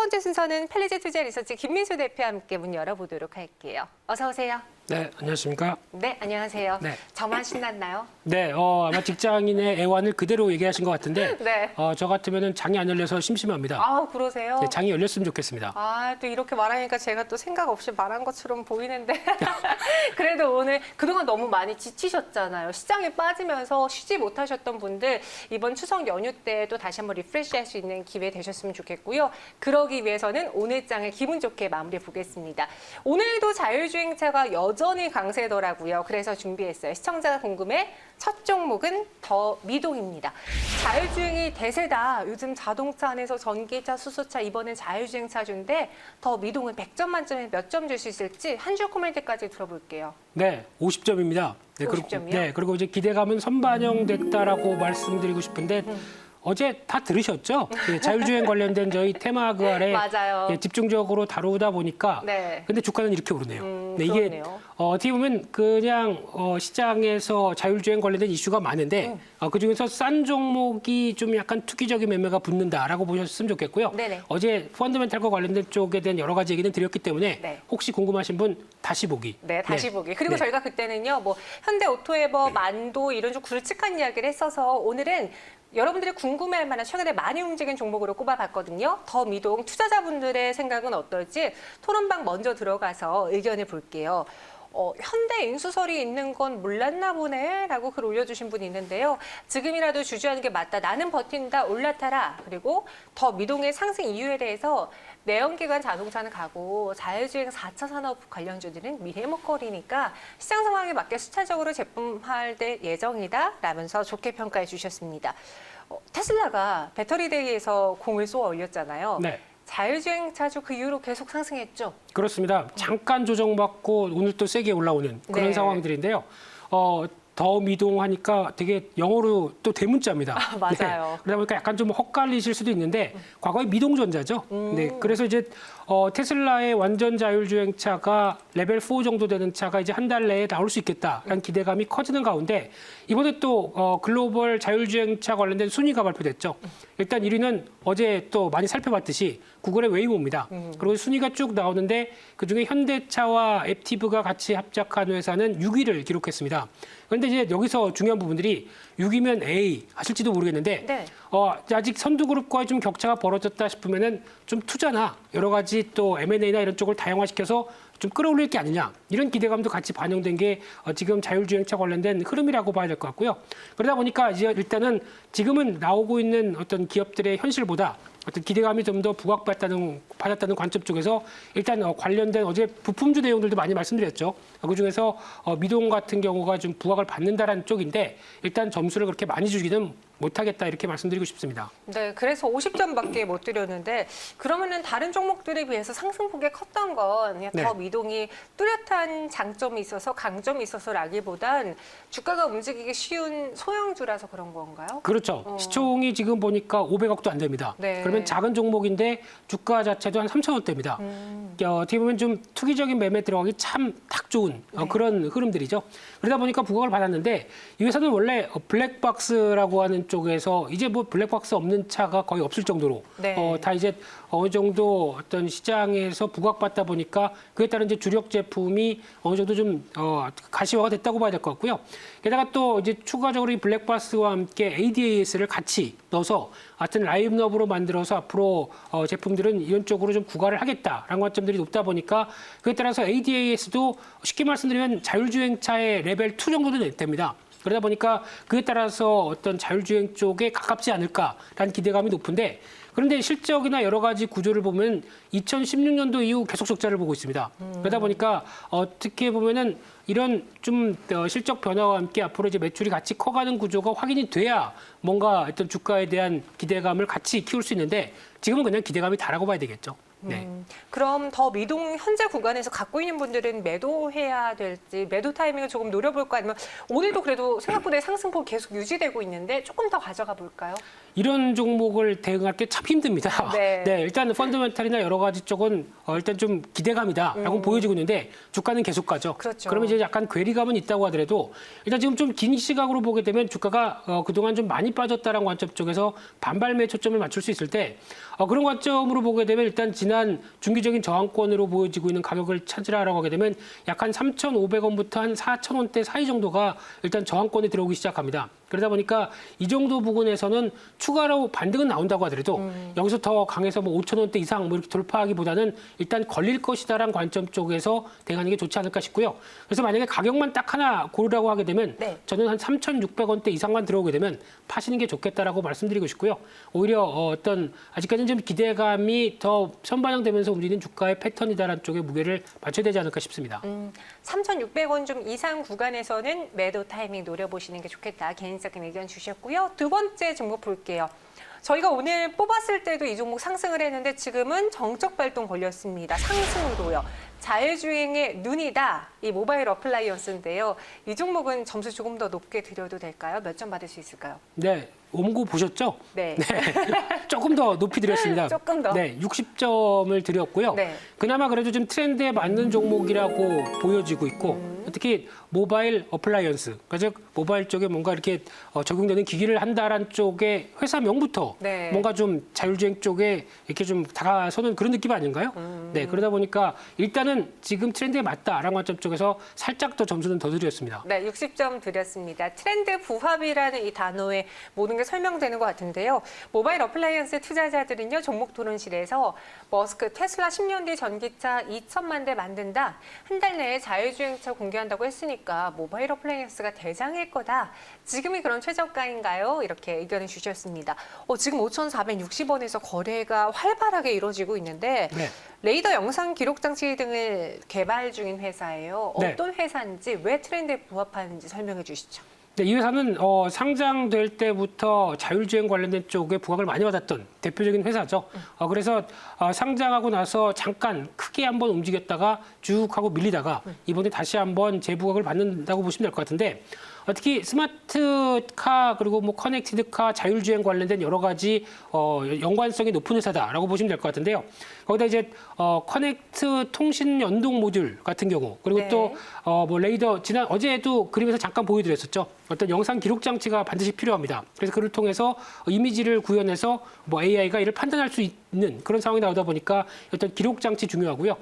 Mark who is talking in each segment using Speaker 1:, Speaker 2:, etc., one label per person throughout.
Speaker 1: 번째 순서는 펠리제 투자 리서치 김민수 대표와 함께 문 열어보도록 할게요. 어서 오세요.
Speaker 2: 네, 안녕하십니까?
Speaker 1: 네, 안녕하세요.
Speaker 2: 네.
Speaker 1: 저만 신났나요?
Speaker 2: 네, 아마 직장인의 애환을 그대로 얘기하신 것 같은데,
Speaker 1: 네.
Speaker 2: 저 같으면은 장이 안 열려서 심심합니다.
Speaker 1: 아, 그러세요?
Speaker 2: 네, 장이 열렸으면 좋겠습니다.
Speaker 1: 아, 또 이렇게 말하니까 제가 또 생각 없이 말한 것처럼 보이는데. 그래도 오늘 그동안 너무 많이 지치셨잖아요. 시장에 빠지면서 쉬지 못하셨던 분들 이번 추석 연휴 때 또 다시 한번 리프레시할 수 있는 기회 되셨으면 좋겠고요. 그러기 위해서는 오늘 장을 기분 좋게 마무리해 보겠습니다. 오늘도 자율주행차가 여전히 강세더라고요. 그래서 준비했어요. 시청자가 궁금해. 첫 종목은 더 미동입니다. 자율주행이 대세다. 요즘 자동차 안에서 전기차, 수소차, 이번엔 자율주행차주인데 더 미동은 100점 만점에 몇 점 줄 수 있을지 한 줄 코멘트까지 들어볼게요.
Speaker 2: 네, 50점입니다. 네,
Speaker 1: 50점이요?
Speaker 2: 네, 그리고 이제 기대감은 선반영됐다라고 말씀드리고 싶은데, 어제 다 들으셨죠? 예, 자율주행 관련된 저희 테마 그 아래
Speaker 1: 맞아요.
Speaker 2: 예, 집중적으로 다루다 보니까
Speaker 1: 네.
Speaker 2: 근데 주가는 이렇게 오르네요. 네, 이게
Speaker 1: 그러네요.
Speaker 2: 어떻게 보면 그냥 시장에서 자율주행 관련된 이슈가 많은데 그중에서 싼 종목이 좀 약간 투기적인 매매가 붙는다라고 보셨으면 좋겠고요.
Speaker 1: 네네.
Speaker 2: 어제 펀더멘탈과 관련된 쪽에 대한 여러 가지 얘기는 드렸기 때문에
Speaker 1: 네.
Speaker 2: 혹시 궁금하신 분 다시 보기.
Speaker 1: 네, 다시 보기. 그리고
Speaker 2: 네.
Speaker 1: 저희가 그때는요, 뭐 현대 오토에버, 만도 이런 좀 굵직한 이야기를 했어서 오늘은 여러분들이 궁금해할 만한 최근에 많이 움직인 종목으로 꼽아봤거든요. 더 미동 투자자분들의 생각은 어떨지 토론방 먼저 들어가서 의견을 볼게요. 현대 인수설이 있는 건 몰랐나 보네 라고 글 올려주신 분이 있는데요. 지금이라도 주주하는 게 맞다. 나는 버틴다. 올라타라. 그리고 더 미동의 상승 이유에 대해서 내연기관 자동차는 가고 자율주행 4차 산업 관련주들은 미래 먹거리니까 시장 상황에 맞게 수차적으로 제품화할 예정이다 라면서 좋게 평가해 주셨습니다. 테슬라가 배터리데이에서 공을 쏘아 올렸잖아요.
Speaker 2: 네.
Speaker 1: 자율주행 차주 그 이후로 계속 상승했죠.
Speaker 2: 그렇습니다. 잠깐 조정받고 오늘 또 세게 올라오는 그런
Speaker 1: 네.
Speaker 2: 상황들인데요. 더 미동하니까 되게 영어로 또 대문자입니다.
Speaker 1: 아, 맞아요.
Speaker 2: 네. 그러다 보니까 약간 좀 헛갈리실 수도 있는데 과거에 미동전자죠. 네. 그래서 이제 테슬라의 완전 자율주행차가 레벨 4 정도 되는 차가 이제 한 달 내에 나올 수 있겠다라는 기대감이 커지는 가운데 이번에 또 글로벌 자율주행차 관련된 순위가 발표됐죠. 일단 1위는 어제 또 많이 살펴봤듯이 구글의 웨이모입니다. 그리고 순위가 쭉 나오는데 그중에 현대차와 앱티브가 같이 합작한 회사는 6위를 기록했습니다. 그런데 이제 여기서 중요한 부분들이 6위면 A 하실지도 모르겠는데
Speaker 1: 네.
Speaker 2: 아직 선두그룹과의 좀 격차가 벌어졌다 싶으면은 좀 투자나 여러 가지 또 M&A나 이런 쪽을 다양화시켜서 좀 끌어올릴 게 아니냐 이런 기대감도 같이 반영된 게 지금 자율주행차 관련된 흐름이라고 봐야 될 것 같고요. 그러다 보니까 이제 일단은 지금은 나오고 있는 어떤 기업들의 현실보다 어떤 기대감이 좀 더 받았다는 관점 쪽에서 일단 관련된 어제 부품주 내용들도 많이 말씀드렸죠. 그중에서 미동 같은 경우가 좀 부각을 받는다라는 쪽인데 일단 점수를 그렇게 많이 주기는 못하겠다 이렇게 말씀드리고 싶습니다.
Speaker 1: 네, 그래서 50점밖에 못 드렸는데 그러면은 다른 종목들에 비해서 상승폭이 컸던 건 그냥
Speaker 2: 네.
Speaker 1: 더 미동이 뚜렷한 장점이 있어서 강점이 있어서라기보단 주가가 움직이기 쉬운 소형주라서 그런 건가요?
Speaker 2: 그렇죠. 시총이 지금 보니까 500억도 안 됩니다.
Speaker 1: 네.
Speaker 2: 그러면 작은 종목인데 주가 자체도 한 3,000원대입니다. 어떻게 보면 좀 투기적인 매매 들어가기 참 딱 좋은 그런 흐름들이죠. 그러다 보니까 부각을 받았는데 이 회사는 원래 블랙박스라고 하는 쪽에서 이제 뭐 블랙박스 없는 차가 거의 없을 정도로
Speaker 1: 네.
Speaker 2: 다 이제 어느 정도 어떤 시장에서 부각받다 보니까 그에 따른 이제 주력 제품이 어느 정도 좀 가시화가 됐다고 봐야 될 것 같고요. 게다가 또 이제 추가적으로 이 블랙박스와 함께 ADAS를 같이 넣어서 하여튼 라인업으로 만들어서 앞으로 제품들은 이런 쪽으로 좀 구가를 하겠다라는 관점들이 높다 보니까 그에 따라서 ADAS도 쉽게 말씀드리면 자율주행차의 레벨 2 정도는 됩니다. 그러다 보니까 그에 따라서 어떤 자율주행 쪽에 가깝지 않을까라는 기대감이 높은데 그런데 실적이나 여러 가지 구조를 보면 2016년도 이후 계속 적자를 보고 있습니다. 그러다 보니까 어떻게 보면은 이런 좀 실적 변화와 함께 앞으로 이제 매출이 같이 커가는 구조가 확인이 돼야 뭔가 어떤 주가에 대한 기대감을 같이 키울 수 있는데 지금은 그냥 기대감이 다라고 봐야 되겠죠. 네.
Speaker 1: 그럼 더 미동 현재 구간에서 갖고 있는 분들은 매도해야 될지 매도 타이밍을 조금 노려볼까 아니면 오늘도 그래도 생각보다 상승폭 계속 유지되고 있는데 조금 더 가져가 볼까요?
Speaker 2: 이런 종목을 대응할 게 참 힘듭니다.
Speaker 1: 네.
Speaker 2: 네, 일단 펀더멘탈이나 여러 가지 쪽은 일단 좀 기대감이다라고 보여지고 있는데 주가는 계속 가죠.
Speaker 1: 그렇죠.
Speaker 2: 그러면 이제 약간 괴리감은 있다고 하더라도 일단 지금 좀 긴 시각으로 보게 되면 주가가 그동안 좀 많이 빠졌다라는 관점 쪽에서 반발매 초점을 맞출 수 있을 때 그런 관점으로 보게 되면 일단 지난 중기적인 저항권으로 보여지고 있는 가격을 찾으라라고 하게 되면 약 한 3,500원부터 한 4,000원대 사이 정도가 일단 저항권에 들어오기 시작합니다. 그러다 보니까 이 정도 부분에서는 추가로 반등은 나온다고 하더라도 여기서 더 강해서 뭐 5,000원대 이상 뭐 이렇게 돌파하기보다는 일단 걸릴 것이다라는 관점 쪽에서 대응하는 게 좋지 않을까 싶고요. 그래서 만약에 가격만 딱 하나 고르라고 하게 되면
Speaker 1: 네.
Speaker 2: 저는 한 3,600원대 이상만 들어오게 되면 파시는 게 좋겠다라고 말씀드리고 싶고요. 오히려 어떤 아직까지는 좀 기대감이 더 선반영되면서 움직이는 주가의 패턴이다라는 쪽에 무게를 맞춰야 되지 않을까 싶습니다.
Speaker 1: 3,600원 좀 이상 구간에서는 매도 타이밍 노려보시는 게 좋겠다. 개인적인 의견 주셨고요. 두 번째 종목 볼게요. 저희가 오늘 뽑았을 때도 이 종목 상승을 했는데 지금은 정적 발동 걸렸습니다. 상승으로요. 자율주행의 눈이다. 이 모바일 어플라이언스인데요. 이 종목은 점수 조금 더 높게 드려도 될까요? 몇 점 받을 수 있을까요?
Speaker 2: 네. 원고 보셨죠?
Speaker 1: 네.
Speaker 2: 조금 더 높이 드렸습니다.
Speaker 1: 조금 더?
Speaker 2: 네, 60점을 드렸고요.
Speaker 1: 네.
Speaker 2: 그나마 그래도 좀 트렌드에 맞는 종목이라고 보여지고 있고 특히 모바일 어플라이언스, 그러니까 즉 모바일 쪽에 뭔가 이렇게 적용되는 기기를 한다라는 쪽의 회사명부터
Speaker 1: 네.
Speaker 2: 뭔가 좀 자율주행 쪽에 이렇게 좀 다가서는 그런 느낌 아닌가요? 네, 그러다 보니까 일단은 지금 트렌드에 맞다라는 관점 쪽에서 살짝 더 점수는 더 드렸습니다.
Speaker 1: 네, 60점 드렸습니다. 트렌드 부합이라는 이 단어에 모든 게 설명되는 것 같은데요. 모바일 어플라이언스 투자자들은요, 종목 토론실에서 머스크 테슬라 10년 뒤 전기차 2천만 대 만든다. 한 달 내에 자율주행차 공개한다고 했으니까 모바일 어플라이언스가 대장일 거다. 지금이 그런 최저가인가요? 이렇게 의견을 주셨습니다. 지금 5,460원에서 거래가 활발하게 이루어지고 있는데
Speaker 2: 네.
Speaker 1: 레이더 영상 기록 장치 등을 개발 중인 회사예요.
Speaker 2: 네.
Speaker 1: 어떤 회사인지 왜 트렌드에 부합하는지 설명해 주시죠.
Speaker 2: 네, 이 회사는 상장될 때부터 자율주행 관련된 쪽에 부각을 많이 받았던 대표적인 회사죠. 그래서 상장하고 나서 잠깐 크게 한번 움직였다가 쭉 하고 밀리다가 이번에 다시 한번 재부각을 받는다고 보시면 될 것 같은데 특히 스마트카 그리고 뭐 커넥티드카 자율주행 관련된 여러 가지 연관성이 높은 회사다라고 보시면 될 것 같은데요. 거기다 이제 커넥트 통신 연동 모듈 같은 경우 그리고
Speaker 1: 네.
Speaker 2: 또 뭐 레이더 어제도 그림에서 잠깐 보여드렸었죠. 어떤 영상 기록 장치가 반드시 필요합니다. 그래서 그를 통해서 이미지를 구현해서 뭐 AI가 이를 판단할 수 있는 그런 상황이 나오다 보니까 어떤 기록 장치 중요하고요.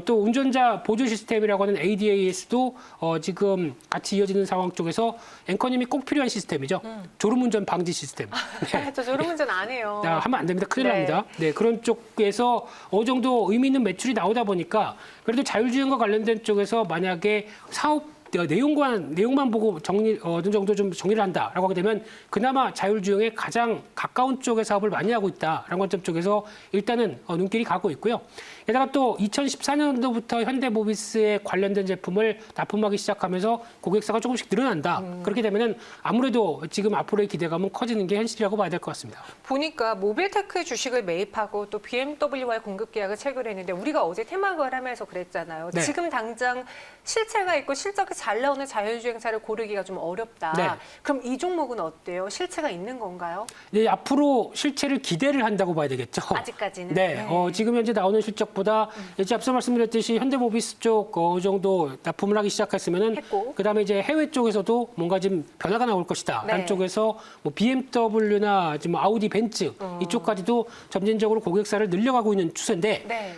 Speaker 2: 또 운전자 보조 시스템이라고 하는 ADAS도 지금 같이 이어지는 상황 쪽에서 앵커님이 꼭 필요한 시스템이죠. 졸음운전 방지 시스템. 네.
Speaker 1: 저 졸음운전 안 해요.
Speaker 2: 하면 안 됩니다. 큰일
Speaker 1: 네.
Speaker 2: 납니다. 네, 그런 쪽에서 어느 정도 의미 있는 매출이 나오다 보니까 그래도 자율주행과 관련된 쪽에서 만약에 사업 내용만 보고 어느 정도 좀 정리를 한다라고 하게 되면 그나마 자율주행에 가장 가까운 쪽의 사업을 많이 하고 있다라는 관점 쪽에서 일단은 눈길이 가고 있고요. 게다가 또 2014년도부터 현대모비스에 관련된 제품을 납품하기 시작하면서 고객사가 조금씩 늘어난다. 그렇게 되면은 아무래도 지금 앞으로의 기대감은 커지는 게 현실이라고 봐야 될 것 같습니다.
Speaker 1: 보니까 모빌테크 주식을 매입하고 또 BMW와의 공급 계약을 체결했는데 우리가 어제 테마걸 하면서 그랬잖아요.
Speaker 2: 네.
Speaker 1: 지금 당장 실체가 있고 실적이 잘 나오는 자율주행차를 고르기가 좀 어렵다.
Speaker 2: 네.
Speaker 1: 그럼 이 종목은 어때요? 실체가 있는 건가요?
Speaker 2: 네, 앞으로 실체를 기대를 한다고 봐야 되겠죠.
Speaker 1: 아직까지는?
Speaker 2: 네, 지금 현재 나오는 실적보다 이제 앞서 말씀드렸듯이 현대모비스 쪽 어느 정도 납품을 하기 시작했으면은
Speaker 1: 했고.
Speaker 2: 그다음에 이제 해외 쪽에서도 뭔가 좀 변화가 나올 것이다.
Speaker 1: 네.
Speaker 2: 라는 쪽에서 뭐 BMW나 지금 아우디, 벤츠 이쪽까지도 점진적으로 고객사를 늘려가고 있는 추세인데
Speaker 1: 네.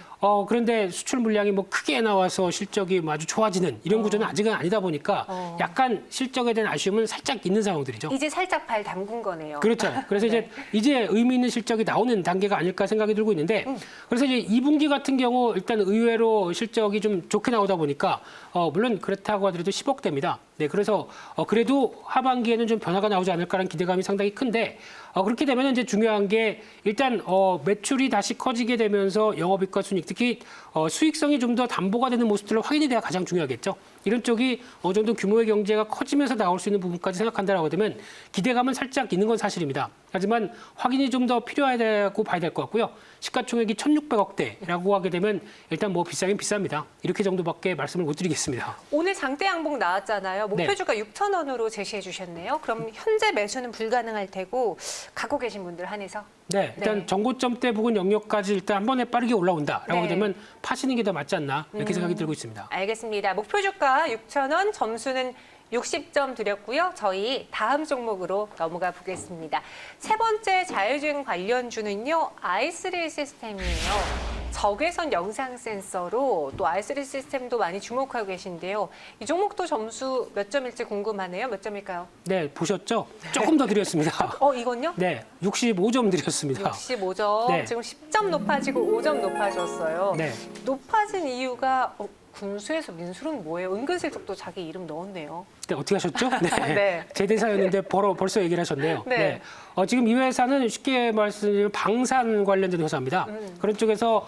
Speaker 2: 그런데 수출 물량이 뭐 크게 나와서 실적이 뭐 아주 좋아지는 이런 구조는 아직은 아니다 보니까 약간 실적에 대한 아쉬움은 살짝 있는 상황들이죠.
Speaker 1: 이제 살짝 발 담근 거네요.
Speaker 2: 그렇죠. 그래서
Speaker 1: 네.
Speaker 2: 이제 의미 있는 실적이 나오는 단계가 아닐까 생각이 들고 있는데 그래서 이제 2분기 같은 경우 일단 의외로 실적이 좀 좋게 나오다 보니까 물론 그렇다고 하더라도 10억대입니다. 네, 그래서 그래도 하반기에는 좀 변화가 나오지 않을까라는 기대감이 상당히 큰데 그렇게 되면 이제 중요한 게 일단 매출이 다시 커지게 되면서 영업이익과 순이익 특히 수익성이 좀 더 담보가 되는 모습들을 확인이 돼야 가장 중요하겠죠. 이런 쪽이 어느 정도 규모의 경제가 커지면서 나올 수 있는 부분까지 생각한다라고 되면 기대감은 살짝 있는 건 사실입니다. 하지만 확인이 좀 더 필요하다고 봐야 될 것 같고요. 시가총액이 1,600억대라고 하게 되면 일단 뭐 비싸긴 비쌉니다. 이렇게 정도밖에 말씀을 못 드리겠습니다.
Speaker 1: 오늘 장대 양봉 나왔잖아요. 목표주가 6,000원으로 제시해 주셨네요. 그럼 현재 매수는 불가능할 테고 갖고 계신 분들 한해서
Speaker 2: 네, 일단
Speaker 1: 네.
Speaker 2: 정고점 대 부근 영역까지 일단 한 번에 빠르게 올라온다라고
Speaker 1: 네.
Speaker 2: 되면 파시는 게 더 맞지 않나 이렇게 생각이 들고 있습니다.
Speaker 1: 알겠습니다. 목표 주가 6,000원, 점수는 60점 드렸고요. 저희 다음 종목으로 넘어가 보겠습니다. 세 번째 자율주행 관련주는요. i3 시스템이에요. 적외선 영상 센서로 또 i3 시스템도 많이 주목하고 계신데요. 이 종목도 점수 몇 점일지 궁금하네요. 몇 점일까요?
Speaker 2: 네, 보셨죠? 조금 더 드렸습니다.
Speaker 1: 이건요?
Speaker 2: 네, 65점 드렸습니다.
Speaker 1: 65점.
Speaker 2: 네.
Speaker 1: 지금 10점 높아지고 5점 높아졌어요.
Speaker 2: 네.
Speaker 1: 높아진 이유가 군수에서 민수는 뭐예요? 은근슬쩍 또 자기 이름 넣었네요.
Speaker 2: 네, 어떻게 하셨죠? 네.
Speaker 1: 네.
Speaker 2: 제 대사였는데 벌써 얘기를 하셨네요.
Speaker 1: 네.
Speaker 2: 지금 이 회사는 쉽게 말씀드리면 방산 관련된 회사입니다. 그런 쪽에서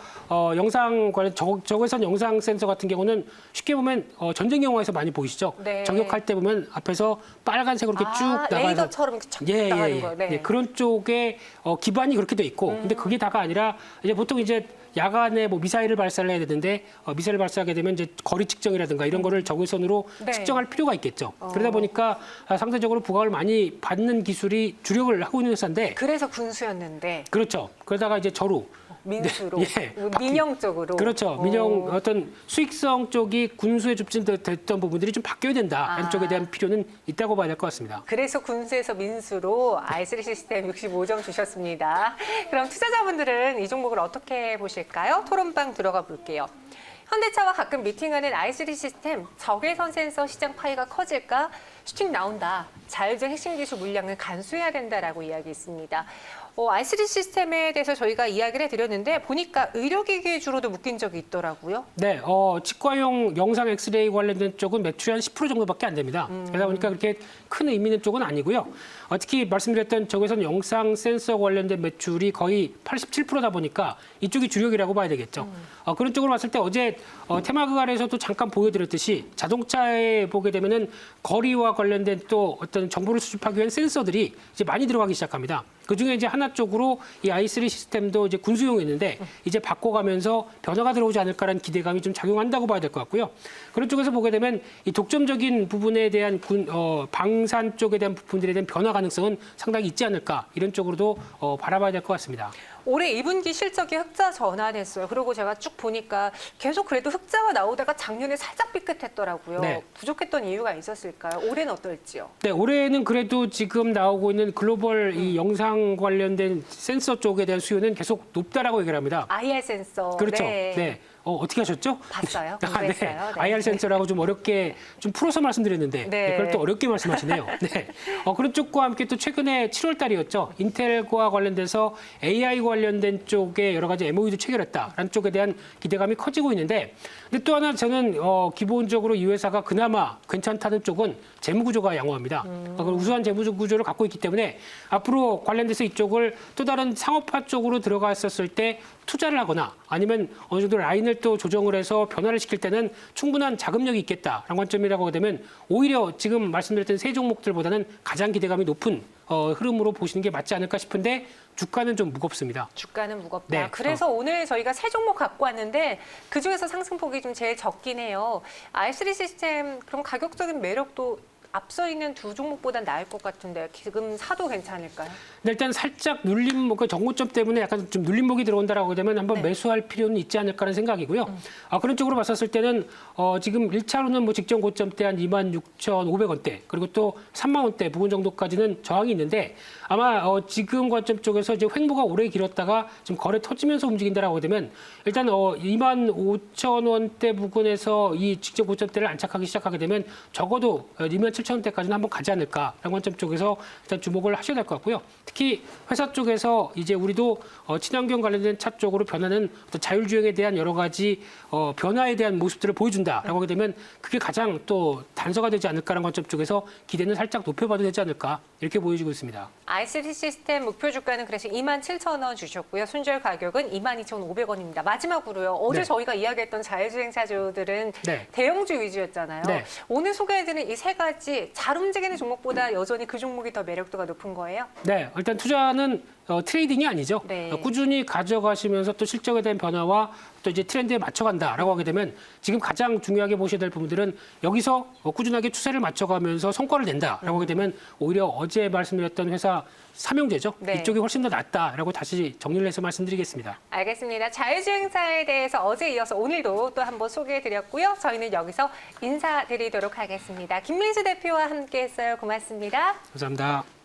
Speaker 2: 영상 관련 적외선 영상 센서 같은 경우는 쉽게 보면 전쟁 영화에서 많이 보이시죠?
Speaker 1: 네.
Speaker 2: 저격할 때 보면 앞에서 빨간색으로 이렇게 쭉 나가서
Speaker 1: 레이더처럼 이렇게 착 나가는 거예요. 네.
Speaker 2: 그런 쪽에 기반이 그렇게 돼 있고, 근데 그게 다가 아니라 이제 보통 이제 야간에 뭐 미사일을 발사를 해야 되는데 미사일을 발사하게 되면 이제 거리 측정이라든가 이런 거를 적외선으로
Speaker 1: 네.
Speaker 2: 측정할 필요가 있겠죠. 그러다 보니까 상대적으로 부각을 많이 받는 기술이 주력을 하고 있는 회사인데
Speaker 1: 그래서 군수였는데
Speaker 2: 그렇죠. 그러다가 이제 저로
Speaker 1: 민수로
Speaker 2: 예,
Speaker 1: 민영 쪽으로
Speaker 2: 그렇죠. 민영 어떤 수익성 쪽이 군수에 좁진됐던 부분들이 좀 바뀌어야 된다. 이런 쪽에 대한 필요는 있다고 봐야 될 것 같습니다.
Speaker 1: 그래서 군수에서 민수로 i3 시스템 65점 주셨습니다. 그럼 투자자분들은 이 종목을 어떻게 보실까요? 토론방 들어가 볼게요. 현대차와 가끔 미팅하는 i3 시스템, 적외선 센서 시장 파이가 커질까? 슈팅 나온다. 자율주행 핵심 기술 물량을 간수해야 된다라고 이야기했습니다. i3 시스템에 대해서 저희가 이야기를 해드렸는데 보니까 의료기기 주로도 묶인 적이 있더라고요.
Speaker 2: 네, 치과용 영상 엑스레이 관련된 쪽은 매출이 한 10% 정도밖에 안 됩니다. 그러다 보니까 그렇게 큰 의미 있는 쪽은 아니고요. 특히 말씀드렸던 적외선 영상 센서 관련된 매출이 거의 87%다 보니까 이쪽이 주력이라고 봐야 되겠죠. 그런 쪽으로 봤을 때 어제 테마그갈에서도 잠깐 보여드렸듯이 자동차에 보게 되면은 거리와 관련된 또 어떤 정보를 수집하기 위한 센서들이 이제 많이 들어가기 시작합니다. 그 중에 이제 하나 쪽으로 이 i3 시스템도 이제 군수용이었는데 이제 바꿔가면서 변화가 들어오지 않을까라는 기대감이 좀 작용한다고 봐야 될 것 같고요. 그런 쪽에서 보게 되면 이 독점적인 부분에 대한 방산 쪽에 대한 부분들에 대한 변화 가능성은 상당히 있지 않을까 이런 쪽으로도 바라봐야 될 것 같습니다.
Speaker 1: 올해 2분기 실적이 흑자 전환했어요. 그리고 제가 쭉 보니까 계속 그래도 흑자가 나오다가 작년에 살짝 삐끗했더라고요.
Speaker 2: 네.
Speaker 1: 부족했던 이유가 있었을까요? 올해는 어떨지요?
Speaker 2: 네, 올해는 그래도 지금 나오고 있는 글로벌 이 영상 관련된 센서 쪽에 대한 수요는 계속 높다라고 얘기를 합니다.
Speaker 1: IR 센서.
Speaker 2: 그렇죠.
Speaker 1: 네.
Speaker 2: 네. 어떻게 하셨죠?
Speaker 1: 봤어요.
Speaker 2: 네.
Speaker 1: 공부했어요. 네.
Speaker 2: IR 센서라고 좀 어렵게 좀 풀어서 말씀드렸는데
Speaker 1: 네.
Speaker 2: 그걸 또 어렵게 말씀하시네요. 네. 그런 쪽과 함께 또 최근에 7월 달이었죠. 인텔과 관련돼서 AI 관련된 쪽에 여러 가지 MOU도 체결했다라는 쪽에 대한 기대감이 커지고 있는데 근데 또 하나 저는 기본적으로 이 회사가 그나마 괜찮다는 쪽은 재무구조가 양호합니다. 우수한 재무구조를 갖고 있기 때문에 앞으로 관련돼서 이쪽을 또 다른 상업화 쪽으로 들어갔었을 때 투자를 하거나 아니면 어느 정도 라인을 또 조정을 해서 변화를 시킬 때는 충분한 자금력이 있겠다라는 관점이라고 되면 오히려 지금 말씀드렸던 세 종목들보다는 가장 기대감이 높은 흐름으로 보시는 게 맞지 않을까 싶은데 주가는 좀 무겁습니다.
Speaker 1: 주가는 무겁다.
Speaker 2: 네.
Speaker 1: 그래서 오늘 저희가 세 종목 갖고 왔는데 그중에서 상승폭이 좀 제일 적긴 해요. i3 시스템 그럼 가격적인 매력도 앞서 있는 두 종목보단 나을 것 같은데 지금 사도 괜찮을까요?
Speaker 2: 근데 일단 살짝 눌림, 그 정고점 때문에 약간 좀 눌림목이 들어온다라고 되면 한번 매수할 필요는 있지 않을까라는 생각이고요. 그런 쪽으로 봤었을 때는 지금 1차로는 뭐 직전 고점 때 한 26,500원대 그리고 또 3만 원대 부분 정도까지는 저항이 있는데 아마 지금 관점 쪽에서 이제 횡보가 오래 길었다가 좀 거래 터지면서 움직인다라고 되면 일단 25,000원대 부근에서 이 직전 고점대를 안착하기 시작하게 되면 적어도 27,000원대까지는 한번 가지 않을까라는 관점 쪽에서 일단 주목을 하셔야 될 것 같고요. 특히 회사 쪽에서 이제 우리도 친환경 관련된 차 쪽으로 변하는 어떤 자율주행에 대한 여러 가지 변화에 대한 모습들을 보여준다라고 하게 되면 그게 가장 또 단서가 되지 않을까라는 관점 쪽에서 기대는 살짝 높여봐도 되지 않을까 이렇게 보여지고 있습니다.
Speaker 1: i3 시스템 목표 주가는 그래서 27,000원 주셨고요. 순절 가격은 22,500원입니다. 마지막으로요. 어제
Speaker 2: 네.
Speaker 1: 저희가 이야기했던 자율주행차주들은
Speaker 2: 네.
Speaker 1: 대형주 위주였잖아요.
Speaker 2: 네.
Speaker 1: 오늘 소개해드린 이 세 가지 잘 움직이는 종목보다 여전히 그 종목이 더 매력도가 높은 거예요?
Speaker 2: 네, 일단 투자는 트레이딩이 아니죠.
Speaker 1: 네.
Speaker 2: 꾸준히 가져가시면서 또 실적에 대한 변화와 또 이제 트렌드에 맞춰간다라고 하게 되면 지금 가장 중요하게 보셔야 될 부분들은 여기서 꾸준하게 추세를 맞춰가면서 성과를 낸다라고 하게 되면 오히려 어제 말씀드렸던 회사 삼형제죠.
Speaker 1: 네.
Speaker 2: 이쪽이 훨씬 더 낫다라고 다시 정리를 해서 말씀드리겠습니다.
Speaker 1: 알겠습니다. 자율주행차에 대해서 어제 이어서 오늘도 또 한번 소개해드렸고요. 저희는 여기서 인사드리도록 하겠습니다. 김민수 대표와 함께했어요. 고맙습니다.
Speaker 2: 감사합니다.